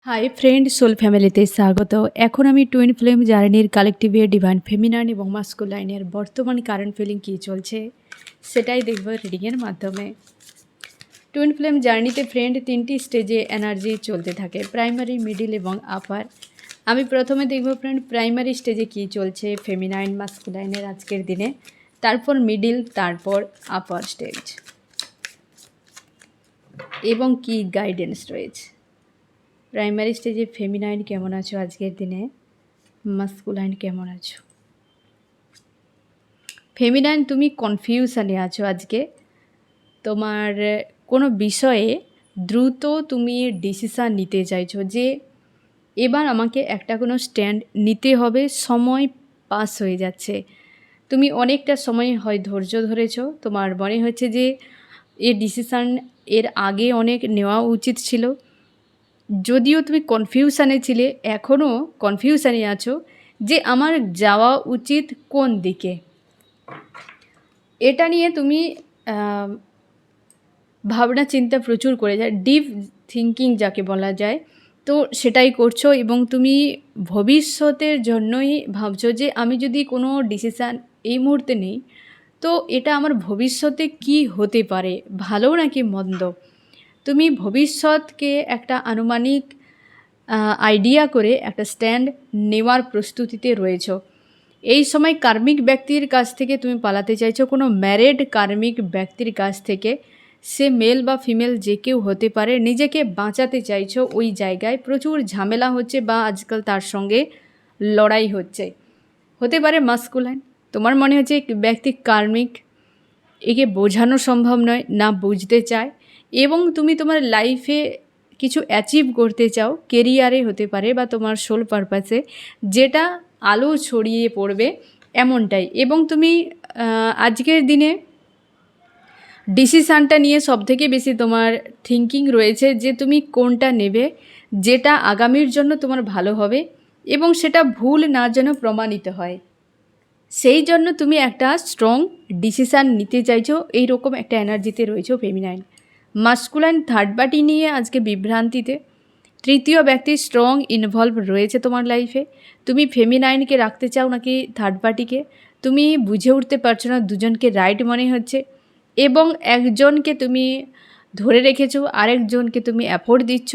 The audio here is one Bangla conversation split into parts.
হাই ফ্রেন্ড, সোল ফ্যামিলিতে স্বাগত। এখন আমি টুইন ফ্লেম জার্নির কালেকটিভে ডিভাইন ফেমিনাইন এবং মাস্কুলাইনের বর্তমান কারেন্ট ফিলিং কী চলছে সেটাই দেখব রিডিংয়ের মাধ্যমে। টুইন ফ্লেম জার্নিতে ফ্রেন্ড 3টি স্টেজে এনার্জি চলতে থাকে, প্রাইমারি, মিডিল এবং আপার। আমি প্রথমে দেখব ফ্রেন্ড প্রাইমারি স্টেজে কী চলছে ফেমিনাইন মাস্কুলাইনের আজকের দিনে, তারপর মিডিল, তারপর আপার স্টেজ এবং কি গাইডেন্স রয়েছে। প্রাইমারি স্টেজে ফেমিনাইন কেমন আছো আজকের দিনে, মাস্কুলাইন কেমন আছো। ফেমিনাইন তুমি কনফিউশনে আছো আজকে, তোমার কোনো বিষয়ে দ্রুত তুমি ডিসিশান নিতে চাইছো যে এবার আমাকে একটা কোনো স্ট্যান্ড নিতে হবে, সময় পাস হয়ে যাচ্ছে। তুমি অনেকটা সময় হয় ধৈর্য ধরেছো, তোমার মনে হচ্ছে যে এর ডিসিশান এর আগে অনেক নেওয়া উচিত ছিল। যদিও তুমি কনফিউশানে ছিলে, এখনও কনফিউশানে আছো যে আমার যাওয়া উচিত কোন দিকে। এটা নিয়ে তুমি ভাবনা চিন্তা প্রচুর করে যায়, ডিপ থিঙ্কিং যাকে বলা যায়, তো সেটাই করছো এবং তুমি ভবিষ্যতের জন্যই ভাবছো যে আমি যদি কোনো ডিসিশান এই মুহূর্তে নিই তো এটা আমার ভবিষ্যতে কি হতে পারে, ভালো নাকি মন্দ। তুমি ভবিষ্যৎকে একটা আনুমানিক আইডিয়া করে একটা স্ট্যান্ড নেওয়ার প্রস্তুতিতে রয়েছো। এই সময় কার্মিক ব্যক্তির কাছ থেকে তুমি পালাতে চাইছো, কোনো ম্যারিড কার্মিক ব্যক্তির কাছ থেকে। সে মেল বা ফিমেল যে কেউ হতে পারে, নিজেকে বাঁচাতে চাইছো। ওই জায়গায় প্রচুর ঝামেলা হচ্ছে বা আজকাল তার সঙ্গে লড়াই হতে পারে মাস্কুলাইন। তোমার মনে হচ্ছে ব্যক্তি কার্মিক, একে বোঝানো সম্ভব নয়, না বুঝতে চায়, এবং তুমি তোমার লাইফে কিছু অ্যাচিভ করতে চাও, কেরিয়ারে হতে পারে বা তোমার সোল পারপাসে, যেটা আলো ছড়িয়ে পড়বে এমনটাই। এবং তুমি আজকের দিনে ডিসিশানটা নিয়ে সবথেকে বেশি তোমার থিঙ্কিং রয়েছে যে তুমি কোনটা নেবে যেটা আগামীর জন্য তোমার ভালো হবে এবং সেটা ভুল না যেন প্রমাণিত হয়। সেই জন্য তুমি একটা স্ট্রং ডিসিশান নিতে চাইছো, এইরকম একটা এনার্জিতে রয়েছো ফেমিনাইন। মাস্কুলাইন থার্ড পার্টি নিয়ে আজকে বিভ্রান্তিতে, তৃতীয় ব্যক্তি স্ট্রং ইনভলভ রয়েছে তোমার লাইফে। তুমি ফেমিনাইনকে রাখতে চাও নাকি থার্ড পার্টিকে, তুমি বুঝে উঠতে পারছো না, দুজনকে রাইট মনে হচ্ছে এবং একজনকে তুমি ধরে রেখেছো, আরেকজনকে তুমি অ্যাফোর্ড দিচ্ছ।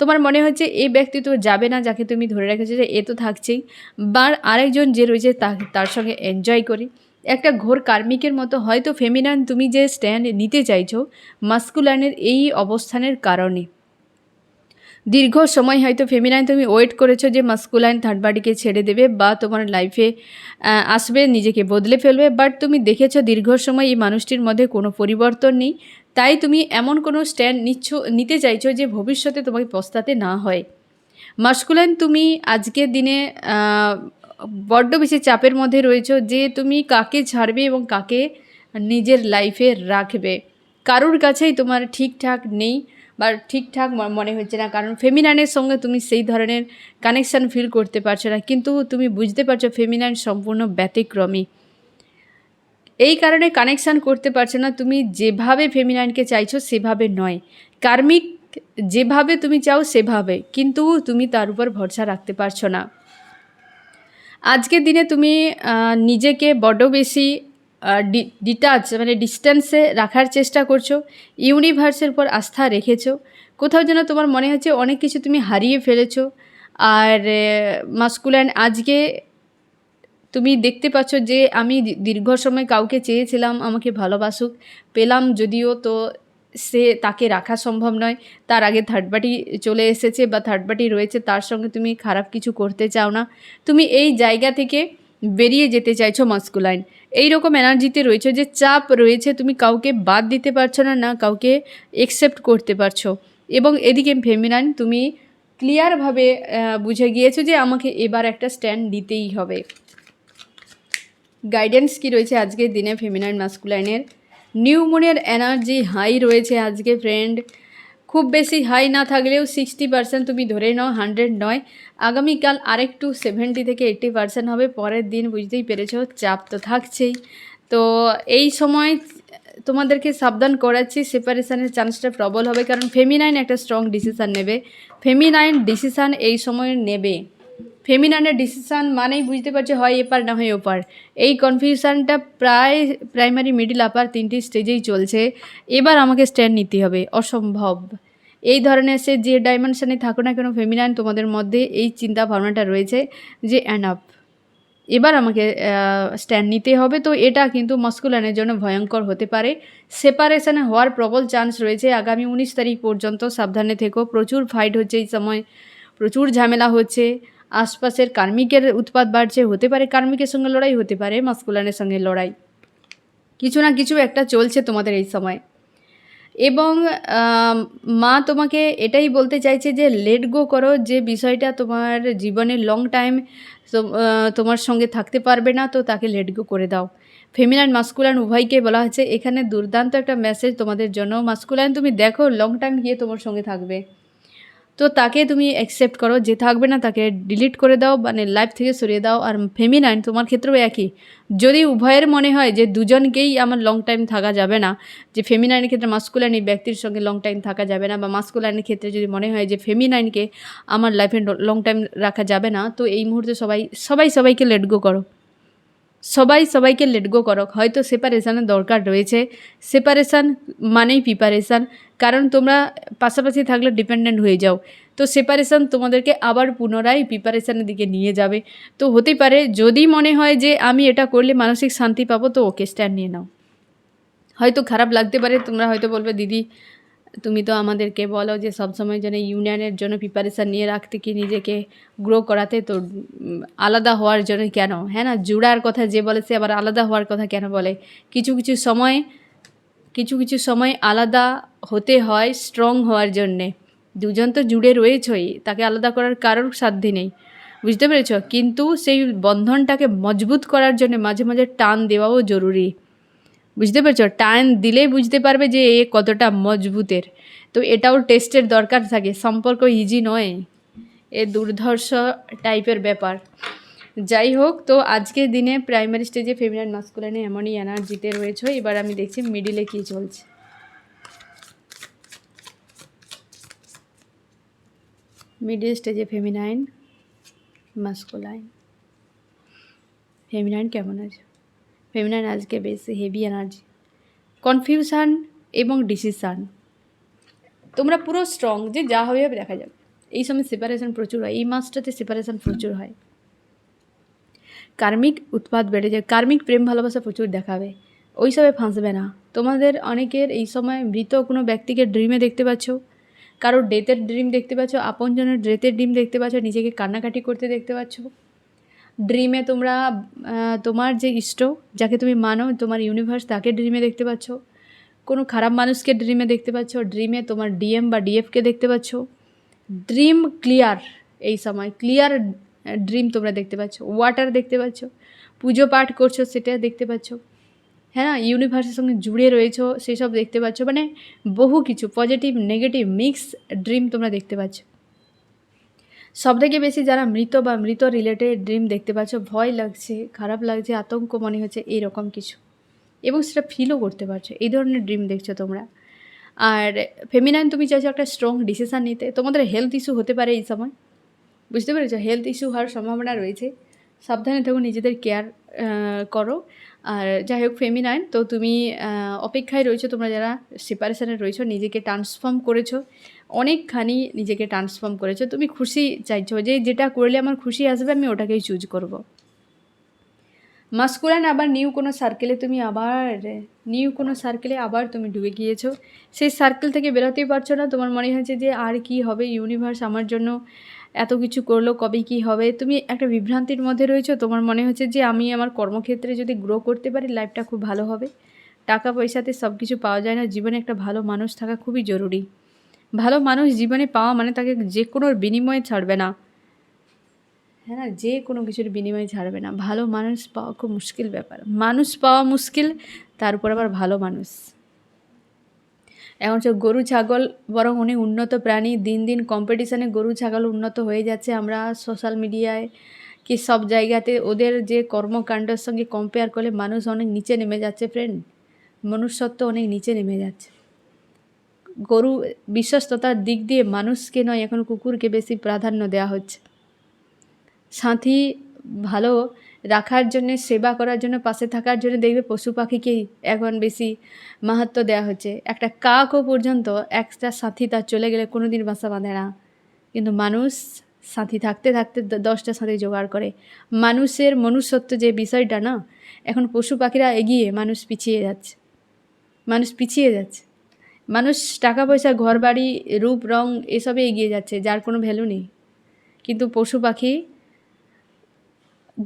তোমার মনে হচ্ছে এই ব্যক্তি তো যাবে না যাকে তুমি ধরে রেখেছো, যে এ তো থাকছেই, বা আরেকজন যে রয়েছে তার সঙ্গে এনজয় করি। একটা ঘোর কার্মিকের মতো হয়তো ফেমিনাইন তুমি যে স্ট্যান্ড নিতে চাইছো মাস্কুলাইনের এই অবস্থানের কারণে। দীর্ঘ সময় হয়তো ফেমিনাইন তুমি ওয়েট করেছো যে মাস্কুলাইন থার্ড পার্টিকে ছেড়ে দেবে বা তোমার লাইফে আসবে, নিজেকে বদলে ফেলবে, বাট তুমি দেখেছো দীর্ঘ সময় এই মানুষটির মধ্যে কোনো পরিবর্তন নেই। তাই তুমি এমন কোনো স্ট্যান্ড নিতে চাইছো যে ভবিষ্যতে তোমাকে পস্তাতে না হয়। মাস্কুলাইন তুমি আজকের দিনে বড্ড বেশি চাপের মধ্যে রয়েছো যে তুমি কাকে ছাড়বে এবং কাকে নিজের লাইফে রাখবে। কারোর কাছেই তোমার ঠিকঠাক নেই বা ঠিকঠাক মনে হচ্ছে না, কারণ ফেমিনাইনের সঙ্গে তুমি সেই ধরনের কানেকশান ফিল করতে পারছো না, কিন্তু তুমি বুঝতে পারছো ফেমিনাইন সম্পূর্ণ ব্যতিক্রমী। এই কারণে কানেকশান করতে পারছো না, তুমি যেভাবে ফেমিনাইনকে চাইছো সেভাবে নয়, কার্মিক যেভাবে তুমি চাও সেভাবে, কিন্তু তুমি তার উপর ভরসা রাখতে পারছো না। আজকের দিনে তুমি নিজেকে বড্ড বেশি ডিটাচ মানে ডিস্টেন্সে রাখার চেষ্টা করছো, ইউনিভার্সের উপর আস্থা রেখেছো। কোথাও যেন তোমার মনে হচ্ছে অনেক কিছু তুমি হারিয়ে ফেলেছো। আর মাস্কুলাইন আজকে তুমি দেখতে পাচ্ছ যে আমি দীর্ঘ সময় কাউকে চেয়েছিলাম আমাকে ভালোবাসুক, পেলাম যদিও, তো সে তাকে রাখা সম্ভব নয়। তার আগে থার্ড পার্টি চলে এসেছে বা থার্ড পার্টি রয়েছে, তার সঙ্গে তুমি খারাপ কিছু করতে চাও না, তুমি এই জায়গা থেকে বেরিয়ে যেতে চাইছো মাস্কুলাইন। এই রকম এনার্জিতে রয়েছে যে চাপ রয়েছে, তুমি কাউকে বাদ দিতে পারছো না, না কাউকে একসেপ্ট করতে পারছো। এবং এদিকে ফেমিনাইন তুমি ক্লিয়ারভাবে বুঝে গিয়েছো যে আমাকে এবার একটা স্ট্যান্ড নিতেই হবে। গাইডেন্স কি রয়েছে আজকের দিনে ফেমিনাইন মাস্কুলাইনের। নিউ মুনের এনার্জি হাই রয়েছে আজকে ফ্রেন্ড, খুব বেশি হাই না থাকলেও 60% তুমি ধরে নাও, 100 নয়। আগামীকাল আরেকটু 70 থেকে 80% হবে। পরের দিন বুঝতেই পেরেছো চাপ তো থাকছেই। তো এই সময় তোমাদেরকে সাবধান করাচ্ছি, সেপারেশনের চান্সটা প্রবল হবে, কারণ ফেমিনাইন একটা স্ট্রং ডিসিশান নেবে। ফেমিনাইন ডিসিশান এই সময় নেবে। ফেমিনাইনের ডিসিশান মানেই বুঝতে পারছে হয় এপার না হয় ওপার। এই কনফিউশানটা প্রায় প্রাইমারি, মিডিল, আপার 3টি স্টেজেই চলছে। এবার আমাকে স্ট্যান্ড নিতে হবে, অসম্ভব। এই ধরনের সে যে ডাইমেনশানে থাকো না কেন ফেমিনাইন, তোমাদের মধ্যে এই চিন্তা ভাবনাটা রয়েছে যে এনাফ, এবার আমাকে স্ট্যান্ড নিতে হবে। তো এটা কিন্তু মাস্কুলাইনের জন্য ভয়ঙ্কর হতে পারে। সেপারেশন হওয়ার প্রবল চান্স রয়েছে আগামী 19 তারিখ পর্যন্ত। সাবধানে থেকো, প্রচুর ফাইট হচ্ছে এই সময়, প্রচুর ঝামেলা হচ্ছে, আশপাশের কার্মিকের উৎপাত বাড়ছে, হতে পারে কার্মিকের সঙ্গে লড়াই, হতে পারে মাস্কুলাইনের সঙ্গে লড়াই, কিছু না কিছু একটা চলছে তোমাদের এই সময়। এবং মা তোমাকে এটাই বলতে চাইছে যে লেট গো করো, যে বিষয়টা তোমার জীবনে লং টাইম তোমার সঙ্গে থাকতে পারবে না, তো তাকে লেট গো করে দাও। ফেমিনাইন মাস্কুলাইন উভয়কে বলা হচ্ছে এখানে দুর্দান্ত একটা মেসেজ তোমাদের জন্য। মাস্কুলাইন তুমি দেখো লং টাইম গিয়ে তোমার সঙ্গে থাকবে, তো তাকে তুমি অ্যাকসেপ্ট করো, যে থাকবে না তাকে ডিলিট করে দাও, মানে লাইফ থেকে সরিয়ে দাও। আর ফেমিনাইন তোমার ক্ষেত্রেও একই, যদি উভয়ের মনে হয় যে দুজনকেই আমার লং টাইম থাকা যাবে না, যে ফেমিনাইনের ক্ষেত্রে মাস্কুলাইন এই ব্যক্তির সঙ্গে লং টাইম থাকা যাবে না, বা মাস্কুলাইনের ক্ষেত্রে যদি মনে হয় যে ফেমিনাইনকে আমার লাইফে লং টাইম রাখা যাবে না, তো এই মুহূর্তে সবাইকে লেট গো করো, সবাইকে লেট গো করো। হয়তো সেপারেশানের দরকার রয়েছে, সেপারেশান মানেই প্রিপারেশান, কারণ তোমরা পাশাপাশি থাকলে ডিপেন্ডেন্ট হয়ে যাও, তো সেপারেশান তোমাদেরকে আবার পুনরায় প্রিপারেশানের দিকে নিয়ে যাবে। তো হতেই পারে যদি মনে হয় যে আমি এটা করলে মানসিক শান্তি পাবো, তো ওকে স্ট্যান্ড নিয়ে নাও। হয়তো খারাপ লাগতে পারে, তোমরা হয়তো বলবে দিদি তুমি তো আমাদেরকে বলো যে সবসময় যেন ইউনিয়নের জন্য প্রিপারেশান নিয়ে রাখতে, কি নিজেকে গ্রো করাতে, তো আলাদা হওয়ার জন্য কেন, হ্যাঁ না, জুড়ার কথা যে বলে সে আবার আলাদা হওয়ার কথা কেন বলে? কিছু কিছু সময় আলাদা হতে হয় স্ট্রং হওয়ার জন্যে। দুজন তো জুড়ে রয়েছই, তাকে আলাদা করার কারোর সাধ্য নেই, বুঝতে পেরেছ? কিন্তু সেই বন্ধনটাকে মজবুত করার জন্য মাঝে মাঝে টান দেওয়াও জরুরি, বুঝতে পেরেছ? টাইম দিলেই বুঝতে পারবে যে এ কতটা মজবুতের। তো এটাও টেস্টের দরকার থাকে, সম্পর্ক ইজি নয়, এ দুর্ধর্ষ টাইপের ব্যাপার। যাই হোক, তো আজকের দিনে প্রাইমারি স্টেজে ফেমিনাইন মাস্কুলাইনে এমনই এনার্জিতে রয়েছে। এবার আমি দেখছি মিডিলে কী চলছে। মিডিল স্টেজে ফেমিনাইন মাস্কুলাইন, ফেমিনাইন কেমন আছে? ফেমিনাইন আজকে বেশ হেভি এনার্জি, কনফিউশান এবং ডিসিশান। তোমরা পুরো স্ট্রং, যে যা হবে হবে দেখা যাবে। এই সময় সেপারেশন প্রচুর হয়, এই মাসটাতে সেপারেশন প্রচুর হয়, কার্মিক উৎপাত বেড়ে যায়, কার্মিক প্রেম ভালোবাসা প্রচুর দেখাবে, ওই সবে ফাঁসবে না। তোমাদের অনেকের এই সময় মৃত কোনো ব্যক্তিকে ড্রিমে দেখতে পাচ্ছ, কারোর ডেথের ড্রিম দেখতে পাচ্ছ, আপনজনের ডেথের ড্রিম দেখতে পাচ্ছ, নিজেকে কান্নাকাটি করতে দেখতে পাচ্ছ। ড্রিমে তোমরা তোমার যে ইষ্ট, যাকে তুমি মানো, তোমার ইউনিভার্স, তাকে ড্রিমে দেখতে পাচ্ছ। কোনো খারাপ মানুষকে ড্রিমে দেখতে পাচ্ছ, ড্রিমে তোমার ডিএম বা ডিএফকে দেখতে পাচ্ছ। ড্রিম ক্লিয়ার, এই সময় ক্লিয়ার ড্রিম তোমরা দেখতে পাচ্ছ, ওয়াটার দেখতে পাচ্ছ, পুজো পাঠ করছো সেটা দেখতে পাচ্ছ, হ্যাঁ না, ইউনিভার্সের সঙ্গে জুড়ে রয়েছো সেসব দেখতে পাচ্ছ। মানে বহু কিছু পজিটিভ নেগেটিভ মিক্স ড্রিম তোমরা দেখতে পাচ্ছ। সবথেকে বেশি যারা মৃত বা মৃত রিলেটেড ড্রিম দেখতে পাচ্ছ, ভয় লাগছে, খারাপ লাগছে, আতঙ্ক মনে হচ্ছে, এইরকম কিছু, এবং সেটা ফিলও করতে পারছো, এই ধরনের ড্রিম দেখছো তোমরা। আর ফেমিনাইন তুমি চাইছো একটা স্ট্রং ডিসিশান নিতে। তোমাদের হেলথ ইস্যু হতে পারে এই সময়, বুঝতে পেরেছো? হেলথ ইস্যু হওয়ার সম্ভাবনা রয়েছে, সাবধানে থেকো, নিজেদের কেয়ার করো। আর যাই হোক ফেমিনাইন, তো তুমি অপেক্ষায় রয়েছো, তোমরা যারা সেপারেশনে রয়েছো, নিজেকে ট্রান্সফর্ম করেছো, অনেকখানি নিজেকে ট্রান্সফর্ম করেছো, তুমি খুশি চাইছো যে যেটা করলে আমার খুশি আসবে আমি ওটাকেই চুজ করব। মাস্কুলাইন আবার নিউ কোনো সার্কেলে আবার তুমি ডুবে গিয়েছো, সেই সার্কেল থেকে বেরোতেই পারছো না। তোমার মনে হচ্ছে যে আর কি হবে, ইউনিভার্স আমার জন্য এত কিছু করলো, কবে কি হবে, তুমি একটা বিভ্রান্তির মধ্যে রয়েছো। তোমার মনে হচ্ছে যে আমি আমার কর্মক্ষেত্রে যদি গ্রো করতে পারি লাইফটা খুব ভালো হবে। টাকা পয়সাতে সব কিছু পাওয়া যায় না, জীবনে একটা ভালো মানুষ থাকা খুবই জরুরি। ভালো মানুষ জীবনে পাওয়া মানে তাকে যে কোনো বিনিময়ে ছাড়বে না, হ্যাঁ না, যে কোনো কিছুর বিনিময়ে ছাড়বে না। ভালো মানুষ পাওয়া খুব মুশকিল ব্যাপার, মানুষ পাওয়া মুশকিল, তার উপর আবার ভালো মানুষ। এখন হচ্ছে গরু ছাগল বরং অনেক উন্নত প্রাণী, দিন দিন কম্পিটিশানে গরু ছাগল উন্নত হয়ে যাচ্ছে। আমরা সোশ্যাল মিডিয়ায় কি সব জায়গাতে ওদের যে কর্মকাণ্ডের সঙ্গে কম্পেয়ার করলে মানুষ অনেক নিচে নেমে যাচ্ছে ফ্রেন্ড, মনুষ্যত্ব অনেক নিচে নেমে যাচ্ছে। গরু বিশ্বস্ততার দিক দিয়ে মানুষকে নয়, এখন কুকুরকে বেশি প্রাধান্য দেওয়া হচ্ছে। সাথী ভালো রাখার জন্যে, সেবা করার জন্য, পাশে থাকার জন্য দেখবে পশু পাখিকেই এখন বেশি মাহাত্ম্য দেওয়া হচ্ছে। একটা কাকও পর্যন্ত একটা সাথী তার চলে গেলে কোনো দিন বাসা বাঁধে না, কিন্তু মানুষ সাথী থাকতে থাকতে 10টা সাথী জোগাড় করে। মানুষের মনুষ্যত্ব যে বিষয়টা না, এখন পশু পাখিরা এগিয়ে, মানুষ পিছিয়ে যাচ্ছে। মানুষ টাকা পয়সা, ঘর বাড়ি, রূপ রং এসবে এগিয়ে যাচ্ছে, যার কোনো ভ্যালু নেই। কিন্তু পশু পাখি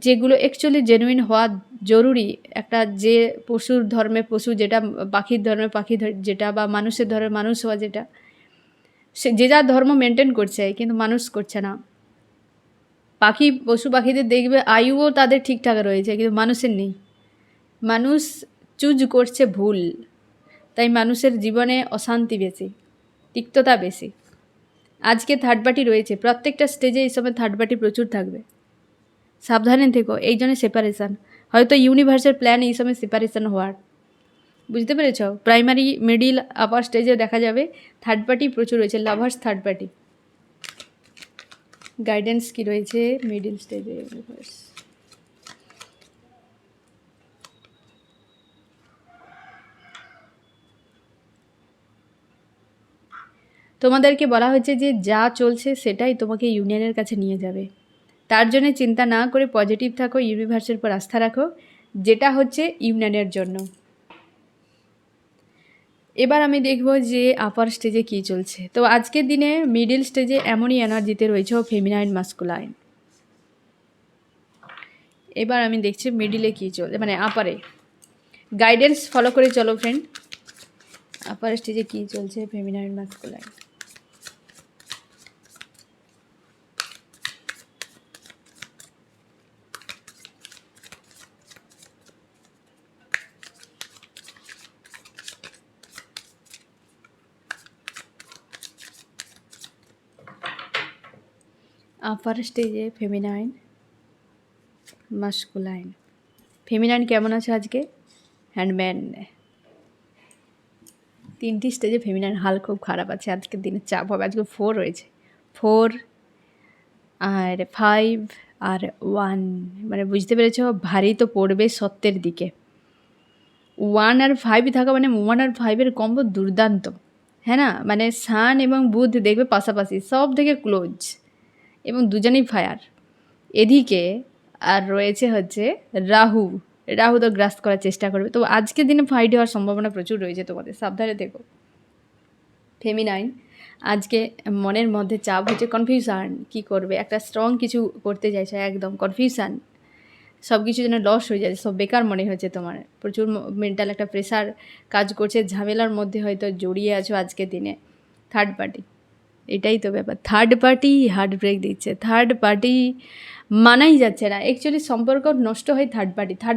যেগুলো অ্যাকচুয়ালি জেনুইন হওয়া জরুরি, একটা যে পশুর ধর্মে পশু যেটা, পাখির ধর্মে পাখি যেটা, বা মানুষের ধর্মে মানুষ হওয়া যেটা, সে যে যার ধর্ম মেনটেন করছে, কিন্তু মানুষ করছে না। পশু পাখিদের দেখবে আয়ুও তাদের ঠিকঠাক রয়েছে, কিন্তু মানুষের নেই। মানুষ চুজ করছে ভুল, তাই মানুষের জীবনে অশান্তি বেশি, তিক্ততা বেশি। আজকে থার্ড পার্টি রয়েছে প্রত্যেকটা স্টেজে, এই সময় থার্ড পার্টি প্রচুর থাকবে, সাবধানে থেকো। এই জন্য সেপারেশান, হয়তো ইউনিভার্সের প্ল্যান এই সময় সেপারেশান হওয়ার, বুঝতে পেরেছ? প্রাইমারি, মিডিল, আপার স্টেজে দেখা যাবে থার্ড পার্টি প্রচুর রয়েছে, লাভার্স থার্ড পার্টি। গাইডেন্স কি রয়েছে মিডিল স্টেজে? ইউনিভার্স তোমাদেরকে বলা হয়েছে যে যা চলছে সেটাই তোমাকে ইউনিয়নের কাছে নিয়ে যাবে। তার জন্য চিন্তা না করে পজিটিভ থাকো, ইউনিভার্সের উপর আস্থা রাখো, যেটা হচ্ছে ইউনিয়নের জন্য। এবার আমি দেখব যে আপার স্টেজে কী চলছে। তো আজকের দিনে মিডিল স্টেজে এমনই এনার্জিতে রয়েছে ফেমিনাইন মাস্কুলাইন। এবার আমি দেখছি মিডিলে কী চলছে, মানে আপারে। গাইডেন্স ফলো করে চলো ফ্রেন্ড। আপার স্টেজে কী চলছে ফেমিনাইন মাস্কুলাইন। আপার স্টেজে ফেমিনাইন মাস্কুলাইন। ফেমিনাইন কেমন আছে আজকে? হ্যান্ডম্যান। 3টি স্টেজে ফেমিনাইন হাল খুব খারাপ আছে, আজকের দিনে চাপ হবে। আজকে 4 রয়েছে, 4 আর 5 আর 1, মানে বুঝতে পেরেছ, ভারী তো পড়বে সত্যের দিকে। 1 আর 5 থাকা মানে 1 আর 5-এর কম্বো দুর্দান্ত, হ্যাঁ না? মানে সান এবং বুধ দেখবে পাশাপাশি, সব থেকে ক্লোজ, এবং দুজনেই ফায়ার। এদিকে আর রয়েছে হচ্ছে রাহু তো গ্রাস করার চেষ্টা করবে। তো আজকের দিনে ফাইট হওয়ার সম্ভাবনা প্রচুর রয়েছে, তোমাদের সাবধানে দেখো। ফেমিনাইন আজকে মনের মধ্যে চাপ হচ্ছে, কনফিউশন, কি করবে, একটা স্ট্রং কিছু করতে চাইছে, একদম কনফিউশন, সব কিছু যেন লস হয়ে যায়, সব বেকার মনে হচ্ছে তোমার। প্রচুর মেন্টাল একটা প্রেশার কাজ করছে, ঝামেলার মধ্যে হয়তো জড়িয়ে আছো আজকের দিনে। থার্ড পার্টি, এটাই তো ব্যাপার, থার্ড পার্টি হার্ট ব্রেক দিচ্ছে, থার্ড পার্টি মানাই যাচ্ছে না। অ্যাকচুয়ালি সম্পর্ক নষ্ট হয় থার্ড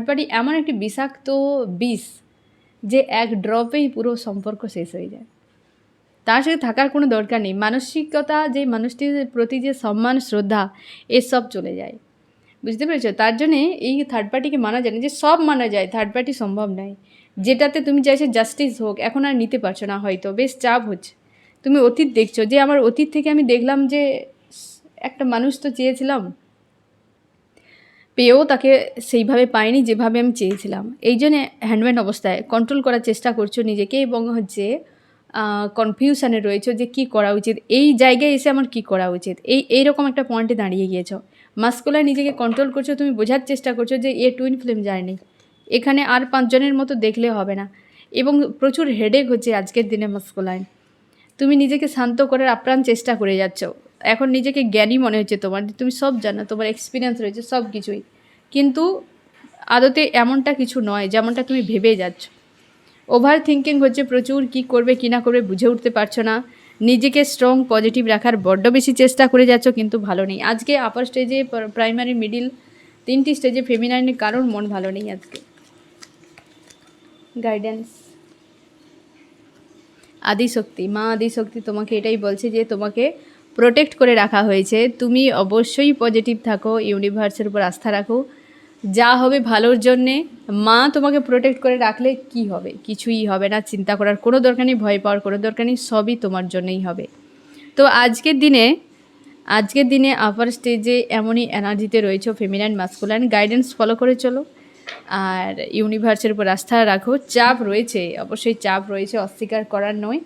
পার্টি এমন একটি বিষাক্ত বিষ যে এক ড্রপেই পুরো সম্পর্ক শেষ হয়ে যায়। তার সাথে থাকার কোনো দরকার নেই, মানসিকতা, যে মানুষটির প্রতি যে সম্মান, শ্রদ্ধা, এসব চলে যায়, বুঝতে পেরেছো? তার জন্যে এই থার্ড পার্টিকে মানা যায় না, যে সব মানা যায়, থার্ড পার্টি সম্ভব নয়। যেটাতে তুমি চাইছো জাস্টিস হোক, এখন আর নিতে পারছো না, হয়তো বেশ চাপ হচ্ছে। তুমি অতীত দেখছো, যে আমার অতীত থেকে আমি দেখলাম যে একটা মানুষ তো চেয়েছিলাম, পেয়েও তাকে সেইভাবে পাইনি যেভাবে আমি চেয়েছিলাম। এই জন্যে হ্যান্ডম্যান অবস্থায় কন্ট্রোল করার চেষ্টা করছো নিজেকে, এবং হচ্ছে কনফিউশানে রয়েছে যে কী করা উচিত, এই জায়গায় এসে আমার কী করা উচিত, এইরকম একটা পয়েন্টে দাঁড়িয়ে গিয়েছো। মাস্কুলার নিজেকে কন্ট্রোল করছো, তুমি বোঝার চেষ্টা করছো যে এ টুইন ফ্লেম যায়নি, এখানে আর 5 জনের মতো দেখলে হবে না, এবং প্রচুর হেডেক হচ্ছে আজকের দিনে মাস্কুলাইন। তুমি নিজেকে শান্ত করার আপ্রাণ চেষ্টা করে যাচ্ছ, এখন নিজেকে জ্ঞানী মনে হচ্ছে তোমার, তুমি সব জানো, তোমার এক্সপিরিয়েন্স রয়েছে সব কিছুই, কিন্তু আদতে এমনটা কিছু নয় যেমনটা তুমি ভেবে যাচ্ছ। ওভার থিঙ্কিং হচ্ছে প্রচুর, কি করবে কি না করবে বুঝে উঠতে পারছো না, নিজেকে স্ট্রং পজিটিভ রাখার বড্ড বেশি চেষ্টা করে যাচ্ছ, কিন্তু ভালো নেই। আজকে আপার স্টেজে, প্রাইমারি, মিডিল, 3টি স্টেজে ফেমিনাইনের কারোর মন ভালো নেই আজকে। গাইডেন্স আদিশক্তি, মা আদিশক্তি তোমাকে এটাই বলছে যে তোমাকে প্রোটেক্ট করে রাখা হয়েছে, তুমি অবশ্যই পজিটিভ থাকো, ইউনিভার্সের উপর আস্থা রাখো, যা হবে ভালোর জন্যে। মা তোমাকে প্রোটেক্ট করে রাখলে কি হবে? কিছুই হবে না, চিন্তা করার কোনো দরকার নেই, ভয় পাওয়ার কোনো দরকার নেই, সবই তোমার জন্যই হবে। তো আজকের দিনে আপার স্টেজে এমনই এনার্জিতে রয়েছে, ফেমিনাইন মাস্কুলাইন গাইডেন্স ফলো করে চলো, আর ইউনিভার্সের উপর আস্থা রাখো। চাপ রয়েছে, অবশ্যই চাপ রয়েছে, অস্বীকার করার নয়,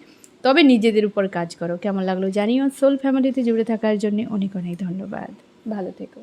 তবে নিজেদের উপর কাজ করো। কেমন লাগলো জানিও। সোল ফ্যামিলিতে জুড়ে থাকার জন্য অনেক অনেক ধন্যবাদ। ভালো থেকো।